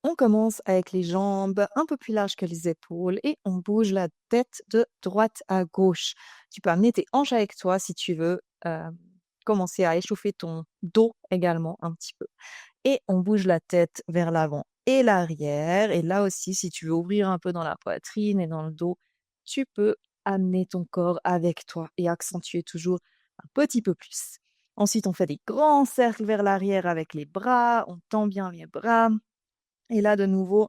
On commence avec les jambes un peu plus larges que les épaules et on bouge la tête de droite à gauche. Tu peux amener tes hanches avec toi si tu veux commencer à échauffer ton dos également un petit peu. Et on bouge la tête vers l'avant et l'arrière. Et là aussi, si tu veux ouvrir un peu dans la poitrine et dans le dos, tu peux amener ton corps avec toi et accentuer toujours un petit peu plus. Ensuite, on fait des grands cercles vers l'arrière avec les bras. On tend bien les bras. Et là, de nouveau,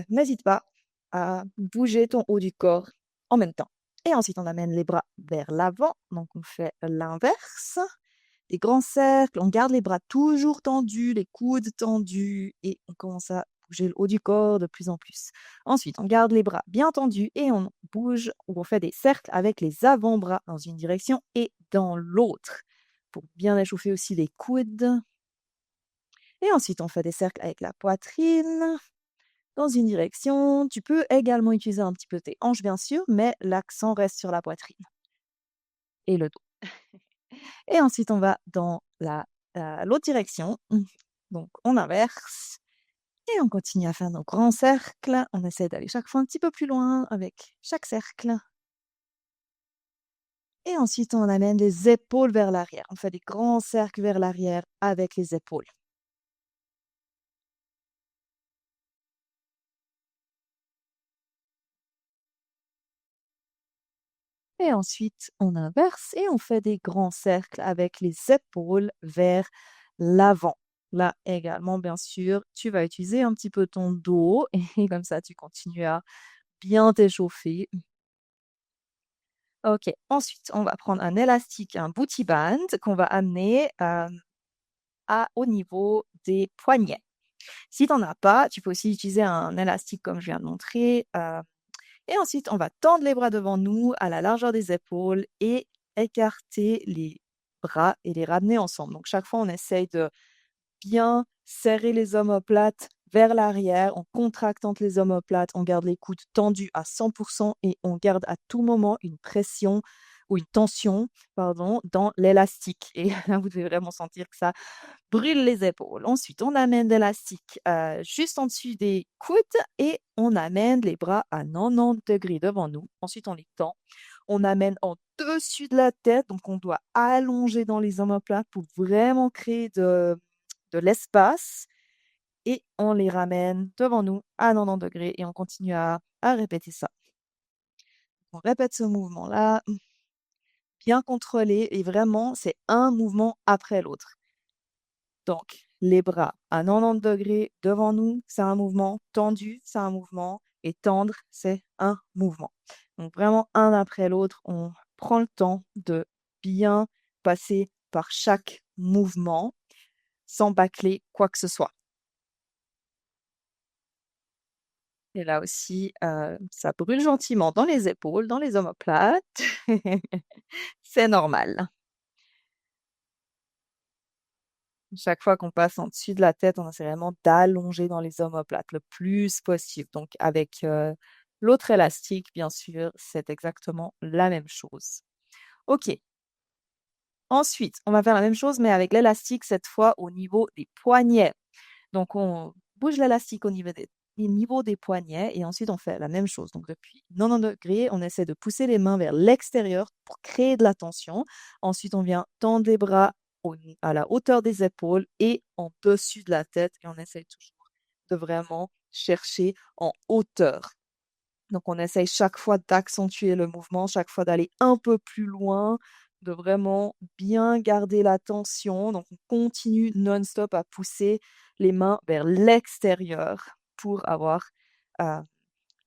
n'hésite pas à bouger ton haut du corps en même temps. Et ensuite, on amène les bras vers l'avant. Donc, on fait l'inverse. Des grands cercles. On garde les bras toujours tendus, les coudes tendus. Et on commence à bouger le haut du corps de plus en plus. Ensuite, on garde les bras bien tendus et on bouge ou on fait des cercles avec les avant-bras dans une direction et dans l'autre. Pour bien échauffer aussi les coudes. Et ensuite, on fait des cercles avec la poitrine dans une direction. Tu peux également utiliser un petit peu tes hanches, bien sûr, mais l'accent reste sur la poitrine et le dos. Et ensuite, on va dans l'autre direction. Donc, on inverse et on continue à faire nos grands cercles. On essaie d'aller chaque fois un petit peu plus loin avec chaque cercle. Et ensuite, on amène les épaules vers l'arrière. On fait des grands cercles vers l'arrière avec les épaules. Et ensuite, on inverse et on fait des grands cercles avec les épaules vers l'avant. Là également, bien sûr, tu vas utiliser un petit peu ton dos et comme ça, tu continues à bien t'échauffer. Ok, ensuite, on va prendre un élastique, un booty band qu'on va amener au niveau des poignets. Si tu n'en as pas, tu peux aussi utiliser un élastique comme je viens de montrer. Et ensuite, on va tendre les bras devant nous à la largeur des épaules et écarter les bras et les ramener ensemble. Donc, chaque fois, on essaye de bien serrer les omoplates vers l'arrière. On contracte entre les omoplates. On garde les coudes tendus à 100% et on garde à tout moment une pression ou une tension, pardon, dans l'élastique. Et là, vous devez vraiment sentir que ça brûle les épaules. Ensuite, on amène l'élastique juste en dessus des coudes et on amène les bras à 90 degrés devant nous. Ensuite, on les tend. On amène en dessus de la tête, donc on doit allonger dans les omoplates pour vraiment créer de l'espace. Et on les ramène devant nous à 90 degrés et on continue à répéter ça. On répète ce mouvement-là, bien contrôlé et vraiment, c'est un mouvement après l'autre. Donc, les bras à 90 degrés devant nous, c'est un mouvement. Tendu, c'est un mouvement. Et tendre, c'est un mouvement. Donc, vraiment, un après l'autre, on prend le temps de bien passer par chaque mouvement sans bâcler quoi que ce soit. Et là aussi, ça brûle gentiment dans les épaules, dans les omoplates. C'est normal. Chaque fois qu'on passe en dessus de la tête, on essaie vraiment d'allonger dans les omoplates le plus possible. Donc avec l'autre élastique, bien sûr, c'est exactement la même chose. OK. Ensuite, on va faire la même chose, mais avec l'élastique, cette fois au niveau des poignets. Donc on bouge l'élastique au niveau des poignets et ensuite on fait la même chose. Donc depuis 90 degrés, on essaie de pousser les mains vers l'extérieur pour créer de la tension. Ensuite, on vient tendre les bras à la hauteur des épaules et en dessus de la tête et on essaie toujours de vraiment chercher en hauteur. Donc on essaye chaque fois d'accentuer le mouvement, chaque fois d'aller un peu plus loin, de vraiment bien garder la tension. Donc on continue non-stop à pousser les mains vers l'extérieur pour avoir euh,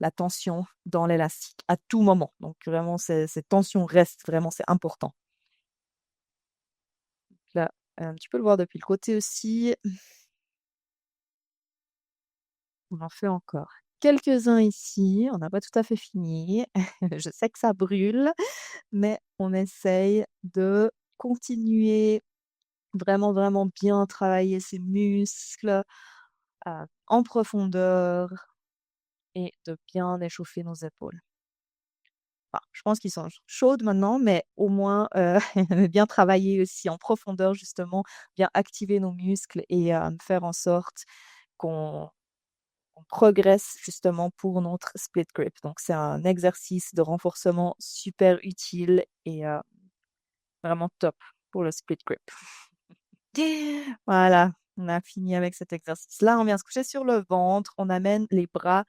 la tension dans l'élastique à tout moment. Donc vraiment, cette tension reste vraiment, c'est important. Là, tu peux le voir depuis le côté aussi. On en fait encore quelques-uns ici. On n'a pas tout à fait fini. Je sais que ça brûle, mais on essaye de continuer vraiment, vraiment bien travailler ses muscles en profondeur et de bien échauffer nos épaules. Enfin, je pense qu'ils sont chaudes maintenant, mais au moins bien travailler aussi en profondeur justement, bien activer nos muscles et faire en sorte qu'on on progresse justement pour notre split grip. Donc c'est un exercice de renforcement super utile et vraiment top pour le split grip. Voilà, on a fini avec cet exercice-là. On vient se coucher sur le ventre, on amène les bras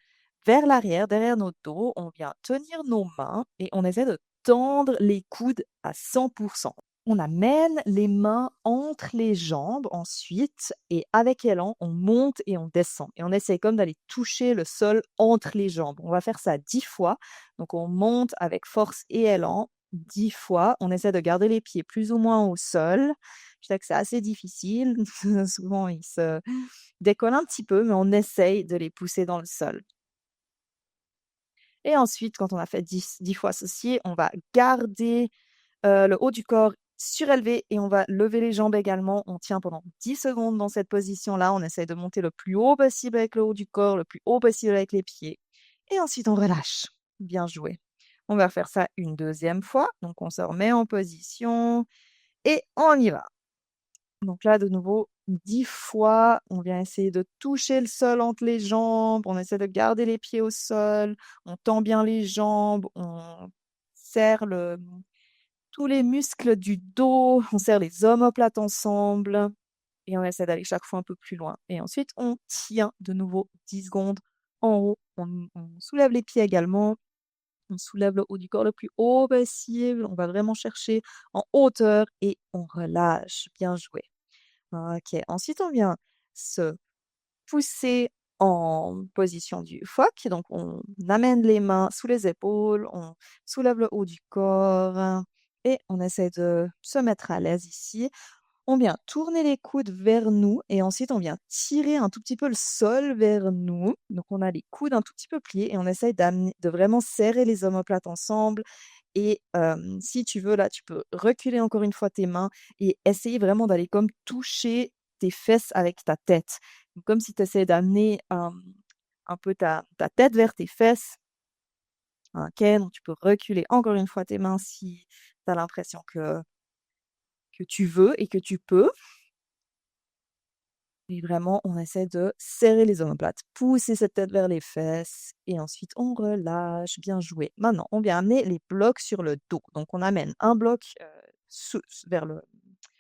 vers l'arrière, derrière notre dos, on vient tenir nos mains et on essaie de tendre les coudes à 100%. On amène les mains entre les jambes ensuite et avec élan, on monte et on descend. Et on essaie comme d'aller toucher le sol entre les jambes. On va faire ça 10 fois. Donc on monte avec force et élan 10 fois. On essaie de garder les pieds plus ou moins au sol. Je sais que c'est assez difficile. Souvent, ils se décollent un petit peu, mais on essaye de les pousser dans le sol. Et ensuite, quand on a fait 10 fois ceci, on va garder le haut du corps surélevé et on va lever les jambes également. On tient pendant 10 secondes dans cette position-là. On essaye de monter le plus haut possible avec le haut du corps, le plus haut possible avec les pieds. Et ensuite, on relâche. Bien joué. On va faire ça une deuxième fois. Donc, on se remet en position et on y va. Donc là, de nouveau, 10 fois, on vient essayer de toucher le sol entre les jambes, on essaie de garder les pieds au sol, on tend bien les jambes, on serre tous les muscles du dos, on serre les omoplates ensemble et on essaie d'aller chaque fois un peu plus loin. Et ensuite, on tient de nouveau 10 secondes en haut, on soulève les pieds également, on soulève le haut du corps le plus haut possible, on va vraiment chercher en hauteur et on relâche. Bien joué. OK. Ensuite, on vient se pousser en position du phoque. Donc, on amène les mains sous les épaules, on soulève le haut du corps et on essaie de se mettre à l'aise ici. On vient tourner les coudes vers nous et ensuite on vient tirer un tout petit peu le sol vers nous. Donc, on a les coudes un tout petit peu pliés et on essaye de vraiment serrer les omoplates ensemble. Et si tu veux, là, tu peux reculer encore une fois tes mains et essayer vraiment d'aller comme toucher tes fesses avec ta tête. Donc comme si tu essayais d'amener, un peu ta tête vers tes fesses. OK, donc tu peux reculer encore une fois tes mains si tu as l'impression que tu veux et que tu peux. Et vraiment, on essaie de serrer les omoplates, pousser cette tête vers les fesses et ensuite on relâche. Bien joué. Maintenant, on vient amener les blocs sur le dos. Donc on amène un bloc, vers le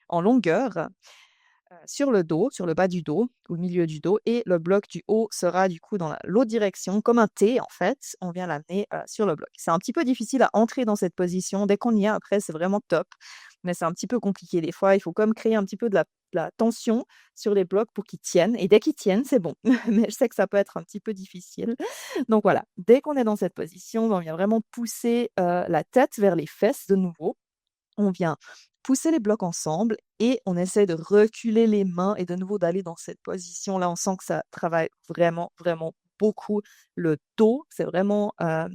en longueur, sur le dos, sur le bas du dos, au milieu du dos et le bloc du haut sera du coup dans l'autre direction, comme un T en fait. On vient l'amener, sur le bloc. C'est un petit peu difficile à entrer dans cette position. Dès qu'on y est après, c'est vraiment top, mais c'est un petit peu compliqué des fois. Il faut comme créer un petit peu de la tension sur les blocs pour qu'ils tiennent et dès qu'ils tiennent, c'est bon. Mais je sais que ça peut être un petit peu difficile. Donc voilà, dès qu'on est dans cette position, on vient vraiment pousser, la tête vers les fesses de nouveau. On vient pousser les blocs ensemble et on essaie de reculer les mains et de nouveau d'aller dans cette position-là. On sent que ça travaille vraiment, vraiment beaucoup le dos. C'est vraiment, un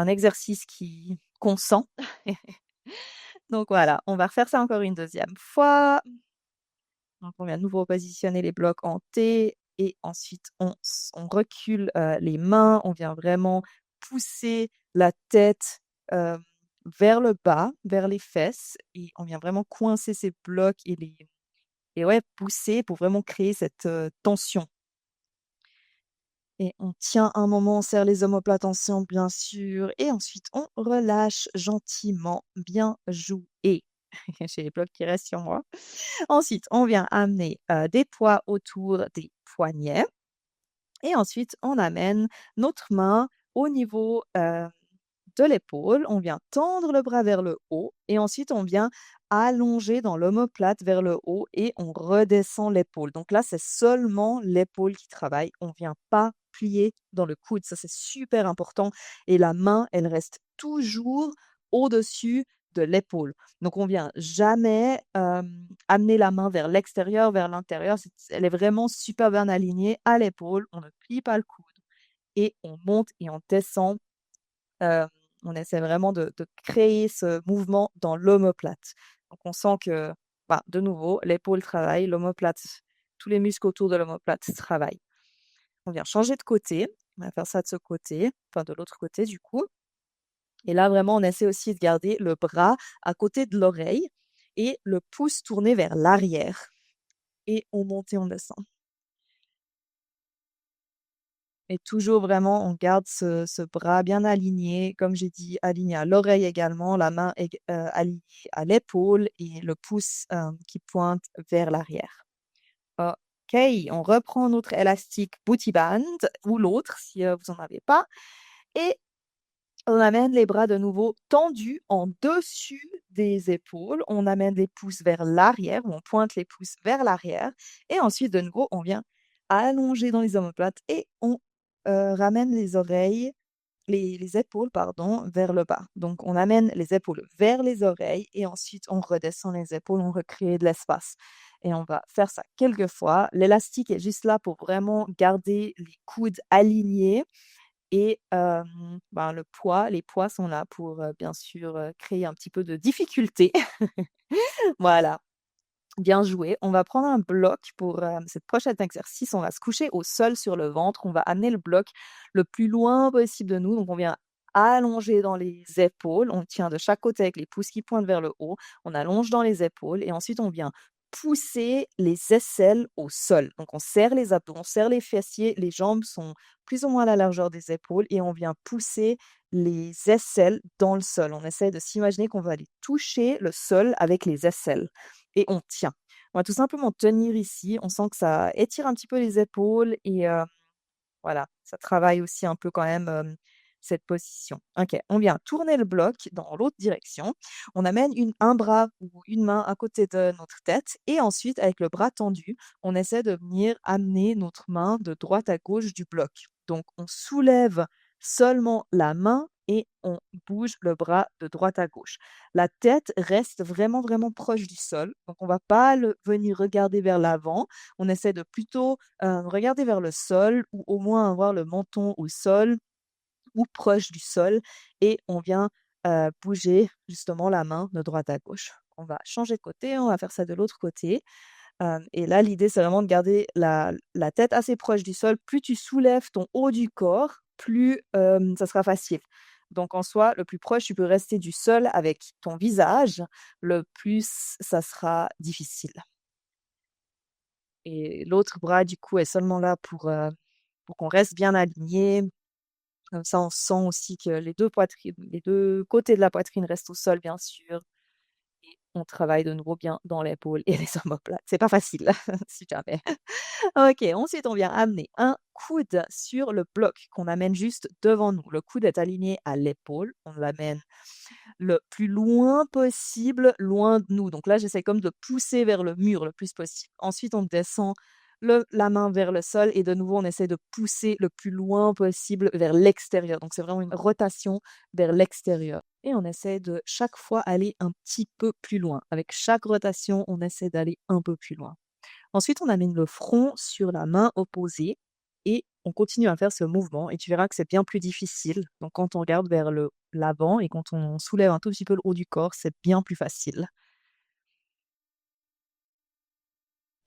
exercice qu'on sent. Donc voilà, on va refaire ça encore une deuxième fois. Donc on vient de nouveau positionner les blocs en T et ensuite on recule, les mains. On vient vraiment pousser la tête, vers le bas, vers les fesses et on vient vraiment coincer ces blocs et ouais, pousser pour vraiment créer cette, tension et on tient un moment, on serre les omoplates ensemble bien sûr et ensuite on relâche gentiment. Bien joué. J'ai les blocs qui restent sur moi. Ensuite, on vient amener, des poids autour des poignets et ensuite on amène notre main au niveau, de l'épaule. On vient tendre le bras vers le haut et ensuite on vient allonger dans l'omoplate vers le haut et on redescend l'épaule. Donc là, c'est seulement l'épaule qui travaille. On vient pas plier dans le coude. Ça, c'est super important et la main, elle reste toujours au-dessus de l'épaule. Donc on vient jamais, amener la main vers l'extérieur, vers l'intérieur. Elle est vraiment super bien alignée à l'épaule. On ne plie pas le coude et on monte et on descend. Hem, on essaie vraiment de créer ce mouvement dans l'omoplate. Donc on sent que, bah, de nouveau, l'épaule travaille, l'omoplate, tous les muscles autour de l'omoplate travaillent. On vient changer de côté, on va faire ça de ce côté, enfin de l'autre côté du coup et là vraiment on essaie aussi de garder le bras à côté de l'oreille et le pouce tourné vers l'arrière et on monte et on descend. Et toujours vraiment, on garde ce bras bien aligné, comme j'ai dit, aligné à l'oreille également, la main alignée à l'épaule et le pouce qui pointe vers l'arrière. OK, on reprend notre élastique booty band ou l'autre si vous n'en avez pas. Et on amène les bras de nouveau tendus en dessus des épaules. On amène les pouces vers l'arrière, ou on pointe les pouces vers l'arrière. Et ensuite, de nouveau, on vient allonger dans les omoplates et on ramène les oreilles, les épaules, pardon, vers le bas. Donc, on amène les épaules vers les oreilles et ensuite, on redescend les épaules, on recrée de l'espace. Et on va faire ça quelques fois. L'élastique est juste là pour vraiment garder les coudes alignés et ben, les poids sont là pour, bien sûr, créer un petit peu de difficulté. Voilà, bien joué. On va prendre un bloc pour, cette prochain exercice. On va se coucher au sol sur le ventre. On va amener le bloc le plus loin possible de nous. Donc on vient allonger dans les épaules. On tient de chaque côté avec les pouces qui pointent vers le haut. On allonge dans les épaules et ensuite on vient pousser les aisselles au sol. Donc on serre les abdos, on serre les fessiers, les jambes sont plus ou moins à la largeur des épaules et on vient pousser les aisselles dans le sol. On essaie de s'imaginer qu'on va aller toucher le sol avec les aisselles et on tient. On va tout simplement tenir ici. On sent que ça étire un petit peu les épaules et voilà, ça travaille aussi un peu quand même, cette position. OK, on vient tourner le bloc dans l'autre direction. On amène un bras ou une main à côté de notre tête et ensuite, avec le bras tendu, on essaie de venir amener notre main de droite à gauche du bloc. Donc on soulève seulement la main et on bouge le bras de droite à gauche. La tête reste vraiment, vraiment proche du sol, donc on va pas venir regarder vers l'avant. On essaie de plutôt regarder vers le sol ou au moins avoir le menton au sol ou proche du sol et on vient, bouger justement la main de droite à gauche. On va changer de côté, on va faire ça de l'autre côté, et là, l'idée, c'est vraiment de garder la tête assez proche du sol. Plus tu soulèves ton haut du corps, plus, ça sera facile. Donc en soi, le plus proche tu peux rester du sol avec ton visage, le plus ça sera difficile. Et l'autre bras, du coup, est seulement là pour qu'on reste bien aligné. Comme ça, on sent aussi que les 2 côtés de la poitrine restent au sol, bien sûr et on travaille de nouveau bien dans l'épaule et les omoplates. C'est pas facile, si jamais. OK, ensuite, on vient amener un coude sur le bloc qu'on amène juste devant nous. Le coude est aligné à l'épaule. On l'amène le plus loin possible, loin de nous. Donc là, j'essaie comme de pousser vers le mur le plus possible. Ensuite, on descend la main vers le sol et de nouveau, on essaie de pousser le plus loin possible vers l'extérieur. Donc c'est vraiment une rotation vers l'extérieur. Et on essaie de chaque fois aller un petit peu plus loin. Avec chaque rotation, on essaie d'aller un peu plus loin. Ensuite, on amène le front sur la main opposée et on continue à faire ce mouvement et tu verras que c'est bien plus difficile. Donc quand on regarde vers l'avant et quand on soulève un tout petit peu le haut du corps, c'est bien plus facile.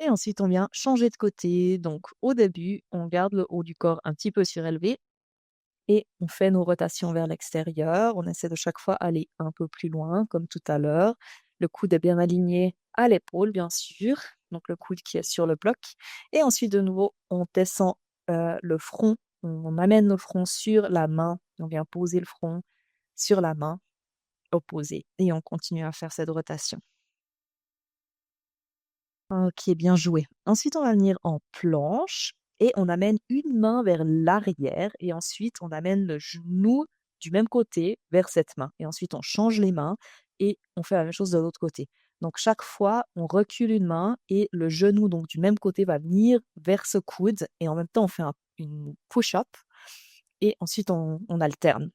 Et ensuite, on vient changer de côté. Donc au début, on garde le haut du corps un petit peu surélevé et on fait nos rotations vers l'extérieur. On essaie de chaque fois aller un peu plus loin, comme tout à l'heure. Le coude est bien aligné à l'épaule, bien sûr. Donc le coude qui est sur le bloc. Et ensuite, de nouveau, on descend le front. On amène le front sur la main. On vient poser le front sur la main opposée. Et on continue à faire cette rotation. OK, bien joué. Ensuite, on va venir en planche et on amène une main vers l'arrière et ensuite on amène le genou du même côté vers cette main et ensuite on change les mains et on fait la même chose de l'autre côté. Donc chaque fois, on recule une main et le genou donc du même côté va venir vers ce coude et en même temps on fait une push-up et ensuite on alterne.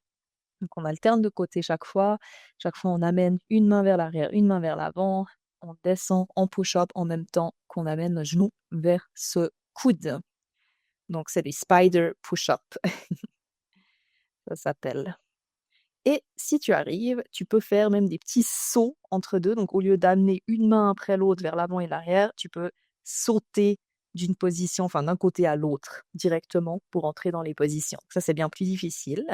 Donc on alterne de côté chaque fois. Chaque fois, on amène une main vers l'arrière, une main vers l'avant. On descend en push-up en même temps qu'on amène le genou vers ce coude. Donc c'est des spider push-up, ça s'appelle. Et si tu arrives, tu peux faire même des petits sauts entre deux. Donc au lieu d'amener une main après l'autre vers l'avant et l'arrière, tu peux sauter d'une position, enfin d'un côté à l'autre directement pour entrer dans les positions. Ça, c'est bien plus difficile.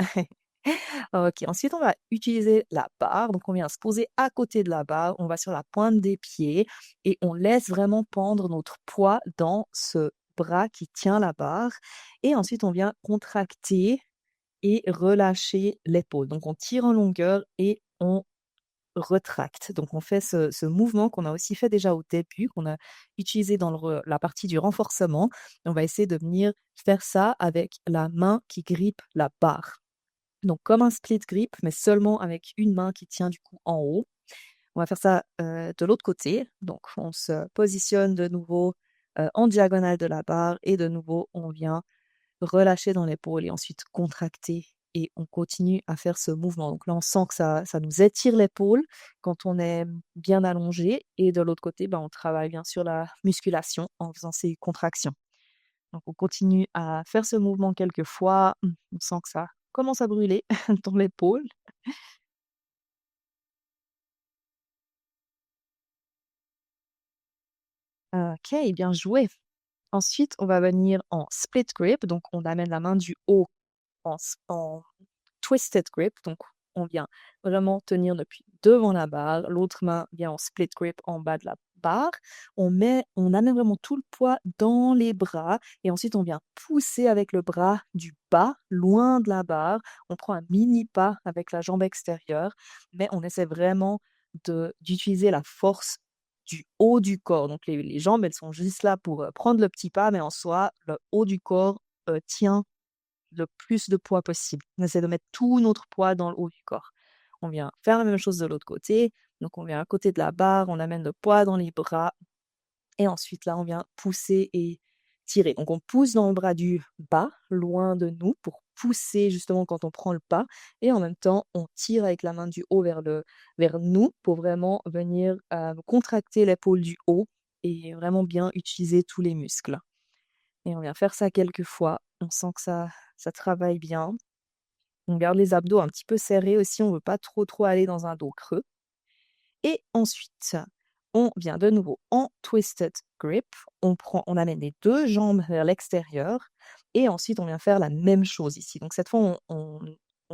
OK, ensuite on va utiliser la barre, donc on vient se poser à côté de la barre, on va sur la pointe des pieds et on laisse vraiment pendre notre poids dans ce bras qui tient la barre et ensuite on vient contracter et relâcher l'épaule. Donc on tire en longueur et on retracte. Donc on fait ce mouvement qu'on a aussi fait déjà au début, qu'on a utilisé dans la partie du renforcement. On va essayer de venir faire ça avec la main qui grippe la barre. Donc comme un split grip, mais seulement avec une main qui tient du coup en haut. On va faire ça, de l'autre côté. Donc on se positionne de nouveau, en diagonale de la barre et de nouveau on vient relâcher dans l'épaule et ensuite contracter et on continue à faire ce mouvement. Donc là, on sent que ça nous étire l'épaule quand on est bien allongé et de l'autre côté, ben, on travaille bien sûr la musculation en faisant ces contractions. Donc on continue à faire ce mouvement quelques fois. On sent que ça commence à brûler dans l'épaule. OK, bien joué. Ensuite, on va venir en split grip, donc on amène la main du haut en twisted grip, donc on vient vraiment tenir depuis devant la barre, l'autre main vient en split grip en bas de la barre. On amène vraiment tout le poids dans les bras et ensuite on vient pousser avec le bras du bas, loin de la barre. On prend un mini pas avec la jambe extérieure, mais on essaie vraiment d'utiliser la force du haut du corps. Donc les jambes, elles sont juste là pour prendre le petit pas, mais en soi, le haut du corps tient le plus de poids possible. On essaie de mettre tout notre poids dans le haut du corps. On vient faire la même chose de l'autre côté. Donc on vient à côté de la barre, on amène le poids dans les bras et ensuite là, on vient pousser et tirer. Donc on pousse dans le bras du bas, loin de nous, pour pousser justement quand on prend le pas et en même temps, on tire avec la main du haut vers nous pour vraiment venir, contracter l'épaule du haut et vraiment bien utiliser tous les muscles. Et on vient faire ça quelques fois. On sent que ça travaille bien. On garde les abdos un petit peu serrés aussi, on veut pas trop aller dans un dos creux. Et ensuite, on vient de nouveau en twisted grip. On amène les 2 jambes vers l'extérieur et ensuite on vient faire la même chose ici. Donc cette fois, on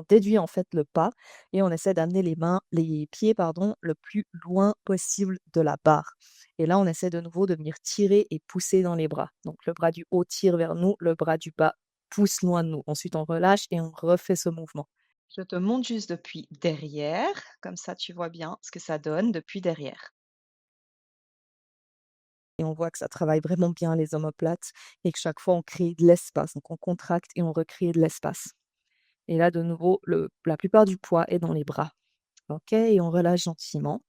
déduit en fait le pas et on essaie d'amener les pieds pardon, le plus loin possible de la barre. Et là, on essaie de nouveau de venir tirer et pousser dans les bras. Donc le bras du haut tire vers nous, le bras du bas pousse loin de nous. Ensuite, on relâche et on refait ce mouvement. Je te montre juste depuis derrière, comme ça tu vois bien ce que ça donne depuis derrière. Et on voit que ça travaille vraiment bien les omoplates et que chaque fois on crée de l'espace. Donc on contracte et on recrée de l'espace. Et là de nouveau, la plupart du poids est dans les bras. OK et on relâche gentiment.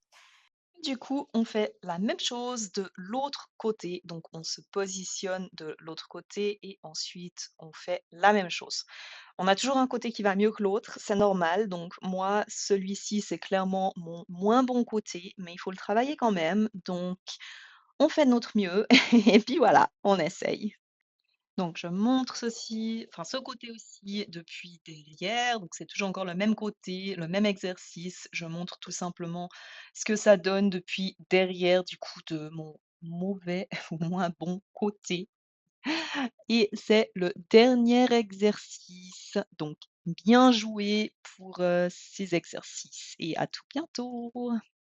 Du coup, on fait la même chose de l'autre côté. Donc on se positionne de l'autre côté et ensuite on fait la même chose. On a toujours un côté qui va mieux que l'autre, c'est normal. Donc moi, celui-ci, c'est clairement mon moins bon côté, mais il faut le travailler quand même. Donc on fait de notre mieux et puis voilà, on essaye. Donc je montre ceci, enfin ce côté aussi depuis derrière, donc c'est toujours encore le même côté, le même exercice. Je montre tout simplement ce que ça donne depuis derrière du coup de mon mauvais ou moins bon côté. Et c'est le dernier exercice. Donc bien joué pour, ces exercices et à tout bientôt.